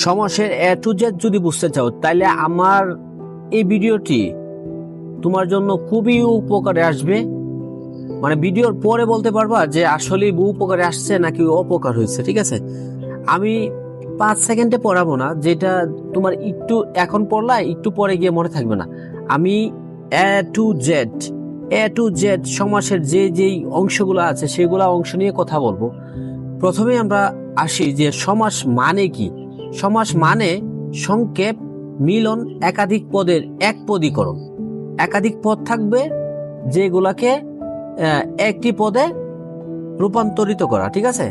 সমাসের এ to Z যদি বুঝতে চাও তাহলে আমার এই ভিডিওটি তোমার জন্য খুবই উপকারে আসবে। মানে ভিডিওর পরে বলতে পারবা যে আসলে উপকারে আসছে নাকি অপকার হয়েছে। ঠিক আছে, আমি 5 সেকেন্ডে পড়াবো না, যেটা তোমার একটু এখন পড়লা একটু পরে গিয়ে মনে থাকবে না। আমি এ টু জেড সমাসের যেই অংশগুলো আছে সেগুলো অংশ নিয়ে কথা বলবো। প্রথমে আমরা আসি যে সমাস মানে কি। সমাস মানে সংক্ষেপ, মিলন, একাধিক পদের এক পদীকরণ। একাধিক পদ থাকবে যেগুলাকে একটি পদে রূপান্তরিত করা। ঠিক আছে,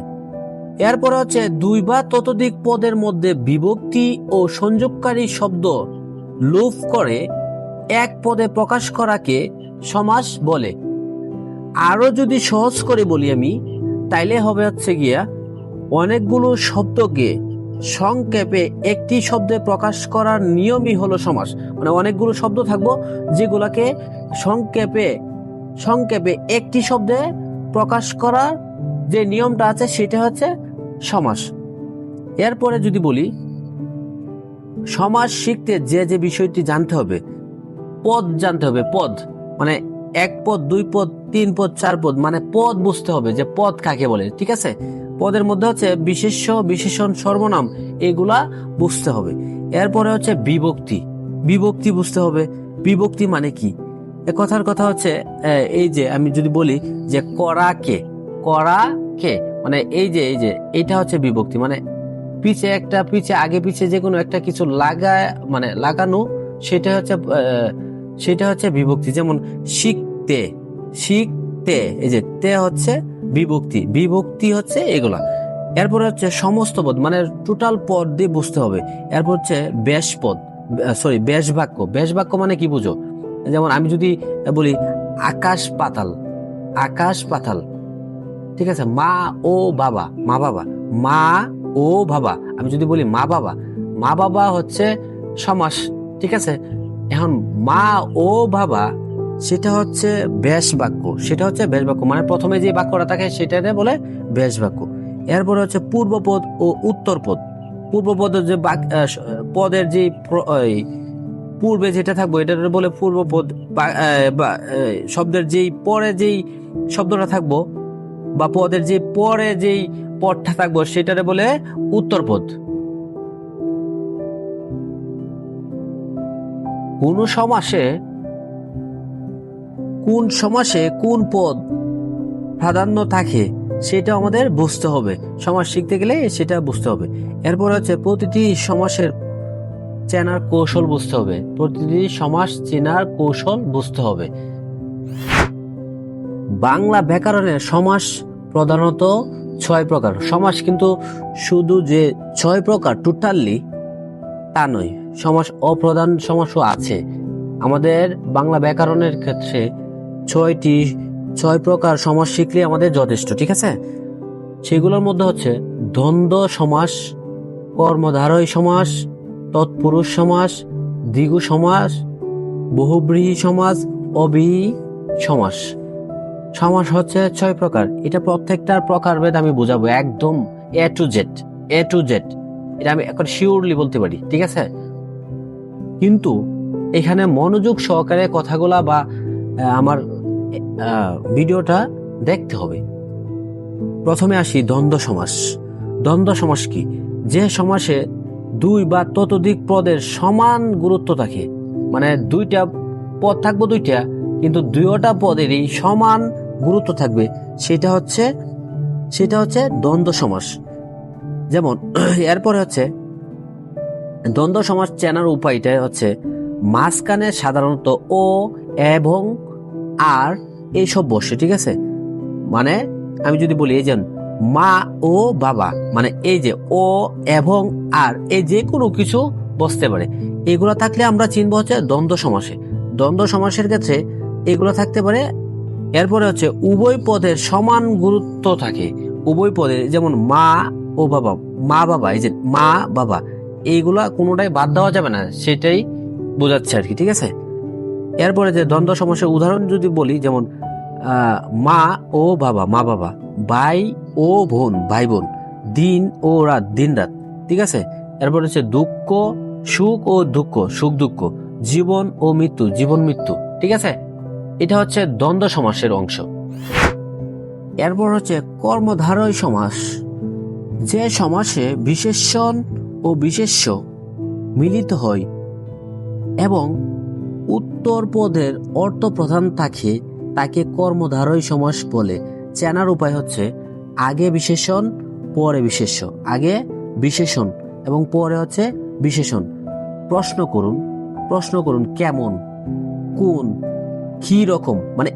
এরপরে হচ্ছে দুই বা ততোধিক পদের মধ্যে বিভক্তি ও সংযোগকারী শব্দ লোপ করে এক পদে প্রকাশ করাকে সমাস বলে। আরো যদি সহজ করে বলি আমি, তাইলে হবে হচ্ছে গিয়া অনেকগুলো শব্দকে সংক্ষেপে একটি শব্দে প্রকাশ করার নিয়মই হলো সমাস। মানে অনেকগুলো শব্দ থাকবো যেগুলাকে সংক্ষেপে একটি শব্দে প্রকাশ করার যে নিয়মটা আছে সেটা হচ্ছে সমাস। এরপরে যদি বলি, সমাস শিখতে যে বিষয়টি জানতে হবে, পদ জানতে হবে। পদ মানে এক পদ, দুই পদ, তিন পদ, চার পদ, মানে পদ বুঝতে হবে যে পদ কাকে বলে। ঠিক আছে, পদের মধ্যে হচ্ছে বিশেষ্য, বিশেষণ, সর্বনাম, এগুলা বুঝতে হবে। এরপরে হচ্ছে বিভক্তি বুঝতে হবে। বিভক্তি মানে কি? এ কথার কথা হচ্ছে এই যে আমি যদি বলি যে করা কে, মানে এই যে এইটা হচ্ছে বিভক্তি। মানে আগে পিছে যে কোনো একটা কিছু লাগানো, সেটা হচ্ছে বিভক্তি। যেমন শিখতে, এই যে তে হচ্ছে বিভক্তি হচ্ছে এগুলা। এরপরে হচ্ছে সমস্ত পদ, মানে টোটাল পদ দিয়ে বুঝতে হবে। এরপর হচ্ছে বেশ বাক্য মানে কি বুঝো? যেমন আমি যদি বলি আকাশ পাতাল, ঠিক আছে, মা ও বাবা, আমি যদি বলি মা বাবা হচ্ছে সমাস। ঠিক আছে, এখন মা ও বাবা সেটা হচ্ছে বেশ বাক্য, মানে প্রথমে যে বাক্যটা থাকে সেটাকে বলে বেশ বাক্য। এরপরে হচ্ছে পূর্বপদ ও উত্তরপদ। পূর্বপদের যে পদের যে পূর্বে যেটা থাকবো এটা বলে পূর্বপদ, শব্দের যেই পরে যেই শব্দটা থাকবো বা পদের যে পরে যেই পদটা থাকবো সেটারে বলে উত্তরপদ। কোন সমাসে কোন পদ প্রাধান্য থাকে সেটা আমাদের বুঝতে হবে। সমাস শিখতে গেলে সেটা বুঝতে হবে। এরপর হচ্ছে প্রতিটি সমাসের চেনার কৌশল বুঝতে হবে। বাংলা ব্যাকরণের সমাস প্রধানত 6 প্রকার। সমাস কিন্তু শুধু যে 6 প্রকার টোটালি তা নয়, অপ্রধান সমাসও আছে। আমাদের বাংলা ব্যাকরণের ক্ষেত্রে 6 প্রকার সমাস শিখলে আমাদের যথেষ্ট। ঠিক আছে, সেগুলোর মধ্যে হচ্ছে দ্বন্দ্ব সমাস, কর্মধারয় সমাস, তৎপুরুষ সমাস, দ্বিগু সমাস, বহুব্রীহি সমাস, অব্যয়ী সমাস। সমাস হচ্ছে 6 প্রকার। এটা প্রত্যেকটার প্রকারভেদ আমি বুঝাবো একদম এ টু জেড। এটা আমি এখন শিওরলি বলতে পারি। ঠিক আছে, কিন্তু এখানে মনোযোগ সহকারে কথাগুলা বা আমার ভিডিওটা দেখতে হবে। প্রথমে আসি দ্বন্দ্ব সমাস কি? যে সমাসে দুই বা ততোধিক পদের সমান গুরুত্ব থাকে, মানে দুইটা পদ থাকবো কিন্তু দুইটা পদেরই সমান গুরুত্ব থাকবে, সেটা হচ্ছে দ্বন্দ্ব সমাস। যেমন এরপরে হচ্ছে দ্বন্দ্ব সমাস চেনার উপায়টা হচ্ছে মাঝখানে সাধারণত ও এবং আর এইসব বসে। ঠিক আছে, মানে আমি যদি বলি এই যে মা ও বাবা, মানে এই যে ও এবং আর এই যে কোনো কিছু বসতে পারে, এগুলো থাকলে আমরা চিনবো হচ্ছে দ্বন্দ্ব সমাসের ক্ষেত্রে এগুলো থাকতে পারে। এরপরে হচ্ছে উভয় পদের সমান গুরুত্ব থাকে। উভয় পদের, যেমন মা ও বাবা, এই যে মা বাবা, এইগুলা কোনোটাই বাদ দেওয়া যাবে না, সেটাই বোঝাচ্ছে আর কি। ঠিক আছে, এরপরে যে দ্বন্দ্ব সমাসের উদাহরণ যদি বলি, যেমন মা ও বাবা, ভাই ও বোন, দিন ও রাত, দিন রাত। ঠিক আছে, এরপর হচ্ছে দুঃখ সুখ ও দুঃখ, সুখ দুঃখ, জীবন ও মৃত্যু, জীবন মৃত্যু। ঠিক আছে, এটা হচ্ছে দ্বন্দ্ব সমাসের অংশ। এরপর হচ্ছে কর্মধারয় সমাস, যে সমাসে বিশেষণ ও বিশেষ্য মিলিত হয় এবং উত্তর পদের অর্থ প্রধান থাকে তাকে কর্মধারয় সমাস বলে। চেনার উপায় হচ্ছে আগে বিশেষণ পরে বিশেষ্য, আগে বিশেষণ এবং পরে হচ্ছে বিশেষণ। প্রশ্ন করুন কেমন, কোন, কি রকম, মানে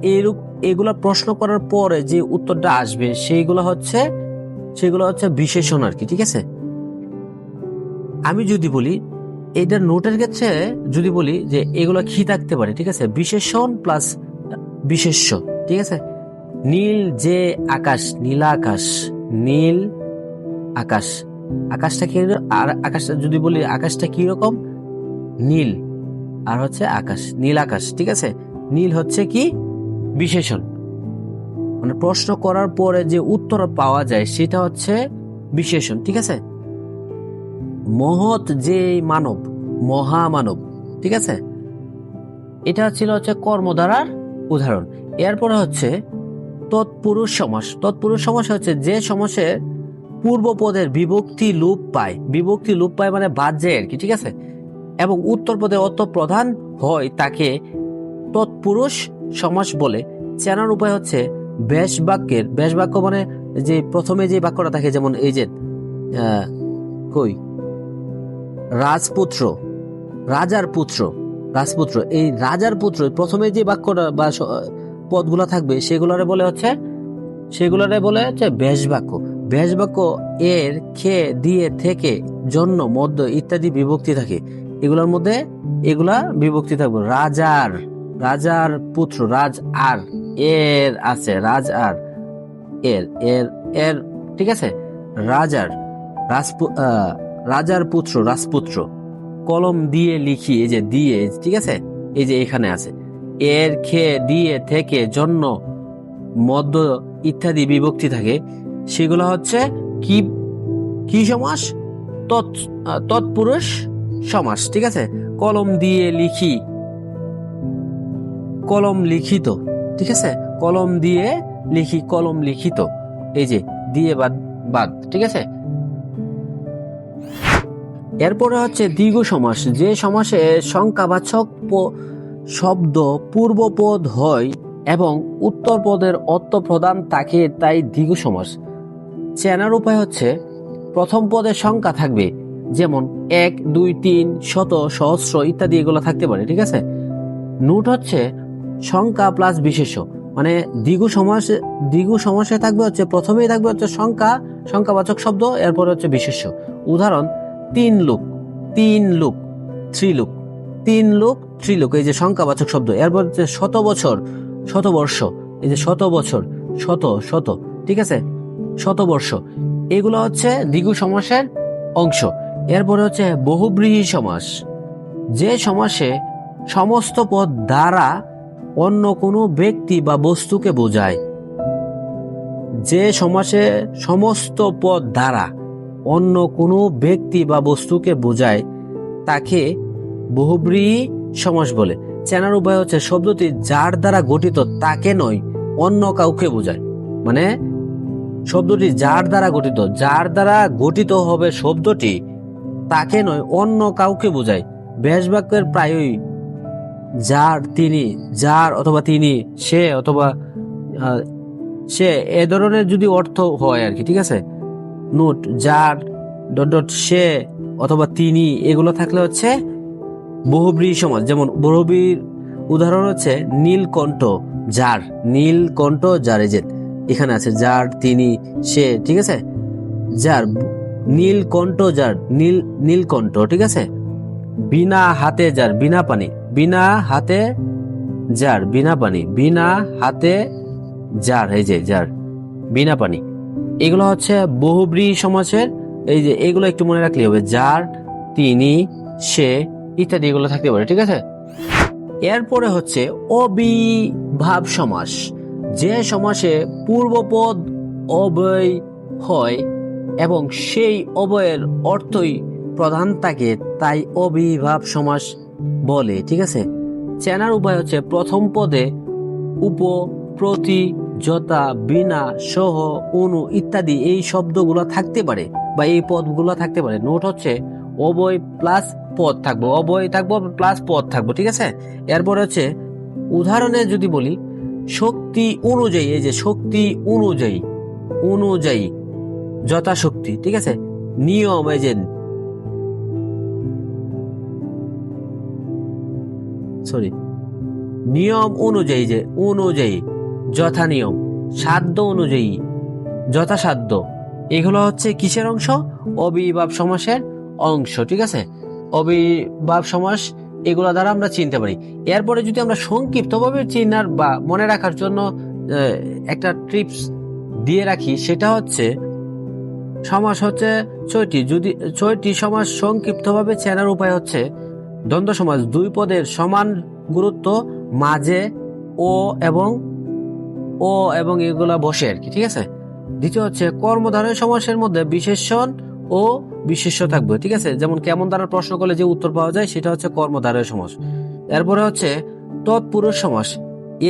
এগুলা প্রশ্ন করার পরে যে উত্তরটা আসবে সেগুলো হচ্ছে বিশেষণ আর কি। ঠিক আছে, আমি যদি বলি এইটার নোটের ক্ষেত্রে যদি বলি যে এগুলো কি থাকতে পারে, ঠিক আছে, বিশেষণ প্লাস বিশেষ্য। ঠিক আছে, নীল যে আকাশ, নীলা আকাশ, নীল আকাশ, আকাশটা কি, আর আকাশটা যদি বলি আকাশটা কি রকম, নীল, আর হচ্ছে আকাশ, নীল আকাশ। ঠিক আছে, নীল হচ্ছে কি বিশেষণ, মানে প্রশ্ন করার পরে যে উত্তর পাওয়া যায় সেটা হচ্ছে বিশেষণ। ঠিক আছে, মহৎ যে মানব, মহামানব। ঠিক আছে, এটা ছিল হচ্ছে কর্মধারার উদাহরণ। এরপরে হচ্ছে তৎপুরুষ সমাস। তৎপুরুষ সমাস হচ্ছে যে সমাসে পূর্ব পদের বিভক্তি লোপ পায়, বিভক্তি লোপ পায় মানে বাদ যায় আর কি। ঠিক আছে, এবং উত্তর পদের অর্থ প্রধান হয় তাকে তৎপুরুষ সমাস বলে। চেনার উপায় হচ্ছে ব্যাস বাক্যের, ব্যাস বাক্য মানে যে প্রথমে যে বাক্যটা থাকে, যেমন এই যে রাজপুত্র, রাজার পুত্র, রাজপুত্র, এই রাজার পুত্র প্রথমে যে বাক্যটা বা পদগুলা থাকবে সেগুলারে বলে হচ্ছে ব্যাস বাক্য। ব্যাস বাক্য এর, খে, দিয়ে, থেকে, জন্য, মধ্য ইত্যাদি বিভক্তি থাকে। এগুলোর মধ্যে এগুলা বিভক্তি থাকবে। রাজার পুত্র, রাজ আর, এর আছে, রাজ আর, এর এর এর ঠিক আছে, রাজার পুত্র, রাজপুত্র। কলম দিয়ে লিখি, এই যে দিয়ে, ঠিক আছে, এই যে এখানে আছে, এর, খে, দিয়ে, থেকে, জন্য, মধ্য ইত্যাদি বিভক্তি থাকে। সেগুলো হচ্ছে কি সমাস, তৎপুরুষ সমাস। ঠিক আছে, কলম দিয়ে লিখি, কলম লিখিত। ঠিক আছে, কলম দিয়ে লিখি, কলম লিখিত, এই যে দিয়ে বাদ। ঠিক আছে, এরপরে হচ্ছে দ্বিগু সমাস, যে সমাসে সংখ্যাবাচক শব্দ পূর্বপদ হয় এবং উত্তর পদের অর্থ প্রদান থাকে, তাই দ্বিগু সমাস। চেনার উপায় হচ্ছে প্রথম পদে সংখ্যা থাকবে, যেমন 1, 2, 3, শত, সহস্র ইত্যাদি এগুলো থাকতে পারে। ঠিক আছে, নোট হচ্ছে সংখ্যা প্লাস বিশেষ্য, মানে দ্বিগু সমাসে থাকবে হচ্ছে প্রথমেই থাকবে হচ্ছে সংখ্যাবাচক শব্দ, এরপরে হচ্ছে বিশেষ্য। উদাহরণ 3 লোক, 3 লোক, 3 লোক, 3 লোক, 3 লোক, এই যে সংখ্যাবাচক শব্দ। এরপর হচ্ছে শত বছর, শতবর্ষ, এই যে শত বছর, শত। ঠিক আছে, শতবর্ষ, এগুলো হচ্ছে দ্বিগু সমাসের অংশ। এরপরে হচ্ছে বহুব্রীহি সমাস, যে সমাসে সমস্ত পদ দ্বারা অন্য কোনো ব্যক্তি বা বস্তুকে বোঝায়। যে সমাসে সমস্ত পদ দ্বারা অন্য কোনো ব্যক্তি বা বস্তুকে বোঝায় তাকে বহুব্রীহি সমাস বলে। চেনার উপায় হচ্ছে শব্দটি যার দ্বারা গঠিত তাকে নয় অন্য কাউকে বোঝায়, মানে শব্দটি যার দ্বারা গঠিত হবে শব্দটি তাকে নয় অন্য কাউকে বোঝায়। ব্যাস বাক্যের প্রায়ই যার, তিনি, যার অথবা তিনি, সে অথবা সে, এ ধরনের যদি অর্থ হয় আর কি। ঠিক আছে, নোট যার সে অথবা তিনি এগুলো থাকলে হচ্ছে বহুব্রীহি সমাস। যেমন বহুব্রীহির উদাহরণ হচ্ছে নীলকণ্ঠ, যার, নীলকণ্ঠ, যার, এই যে এখানে আছে যার, তিনি, সে। ঠিক আছে, যার, নীলকণ্ঠ, যার, নীলকণ্ঠ। ঠিক আছে, বিনা হাতে যার, বিনা পানি, বিনা হাতে যার, বিনা পানি, বিনা হাতে যার, এই যে যার, বিনা পানি। এগুলো হচ্ছে বহুব্রীহি সমাসের, এই যে এগুলো একটু মনে রাখলে হবে, যার, তিনি, সে ইত্যাদি এগুলো থাকতে পারে। ঠিক আছে, এরপরে হচ্ছে অবিভাব সমাস, যে সমাসে পূর্বপদ অব্যয় হয় এবং সেই অব্যয়ের অর্থই প্রধান থাকে তাই অবিভাব সমাস বলে। ঠিক আছে, চেনার উপায় হচ্ছে প্রথম পদে উপ, প্রতি, যথা, বিনা, সহ, অনু ইত্যাদি এই শব্দগুলো থাকতে পারে বা এই পদগুলো থাকতে পারে। নোট হচ্ছে অবয় প্লাস পদ থাকবো, অবয় থাকবো প্লাস পদ থাকবো। ঠিক আছে, এরপর হচ্ছে উদাহরণে যদি বলি শক্তি অনুযায়ী, এই যে শক্তি অনুযায়ী, অনুযায়ী, যথাশক্তি। ঠিক আছে, নিয়ম, এই যে নিয়ম অনুযায়ী, যে অনুযায়ী, যথা নিয়ম, সাধ্য অনুযায়ী, যথাসাধ্য, এগুলো হচ্ছে কিসের অংশ? অবিভাব সমাসের অংশ। ঠিক আছে, অবিভাব সমাস এগুলো দ্বারা আমরা চিনতে পারি। এরপরে যদি আমরা সংক্ষিপ্তভাবে চিনার বা মনে রাখার জন্য একটা ট্রিপস দিয়ে রাখি, সেটা হচ্ছে সমাস হচ্ছে ছয়টি। যদি ছয়টি সমাস সংক্ষিপ্তভাবে চেনার উপায় হচ্ছে দ্বন্দ্ব সমাস, দুই পদের সমান গুরুত্ব, মাঝে ও এবং এগুলা বসে আর কি। ঠিক আছে, দ্বিতীয় হচ্ছে কর্মধারয় সমাসের মধ্যে বিশেষণ ও বিশেষ্য থাকবে। ঠিক আছে, যেমন কেমন দ্বারা প্রশ্ন করলে যে উত্তর পাওয়া যায় সেটা হচ্ছে কর্মধারয় সমাস। এরপরে হচ্ছে তৎপুরুষ সমাস,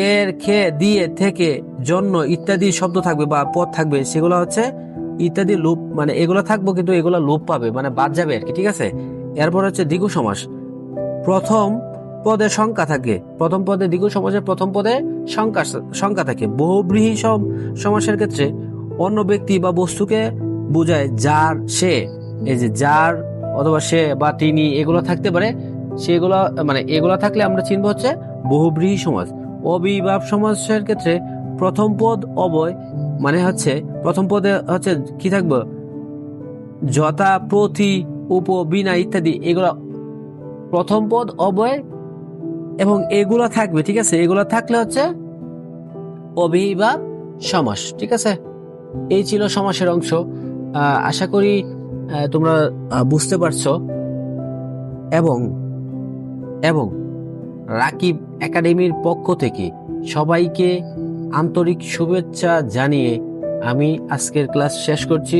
এর, খে, দিয়ে, থেকে, জন্য ইত্যাদি শব্দ থাকবে বা পদ থাকবে, সেগুলো হচ্ছে ইত্যাদি লোপ, মানে এগুলো থাকবো কিন্তু এগুলো লোপ পাবে, মানে বাদ যাবে আর কি। ঠিক আছে, এরপর হচ্ছে দ্বিগু সমাস, প্রথম পদে সংখ্যা থাকে, প্রথম পদে দ্বিগু সমাসের প্রথম পদে সংখ্যা থাকে। বহুব্রীহি সমাসের ক্ষেত্রে অন্য ব্যক্তি বা বস্তুকে বোঝায়, যার, সে, এই যে যার অথবা সে বা তিনি এগুলো থাকতে পারে, সেগুলো মানে এগুলো থাকলে আমরা চিনবো হচ্ছে বহুব্রীহি সমাস। অবিভাব সমাসের ক্ষেত্রে প্রথম পদ অবয়, মানে হচ্ছে প্রথম পদে হচ্ছে কি থাকবে? যথা, প্রতি, উপ, বিনা ইত্যাদি, এগুলা প্রথম পদ অবয় এবং এগুলা থাকবে। ঠিক আছে, এগুলা থাকলে হচ্ছে অবিভাব সমাস। ঠিক আছে, এই ছিল সমাসের অংশ। আশা করি তোমরা বুঝতে পারছো। এবং এবং রাকিব একাডেমির পক্ষ থেকে সবাইকে আন্তরিক শুভেচ্ছা জানিয়ে আমি আজকের ক্লাস শেষ করছি।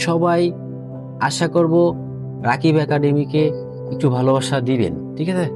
সবাই আশা করব রাকিব একাডেমিকে একটু ভালোবাসা দিবেন। ঠিক আছে।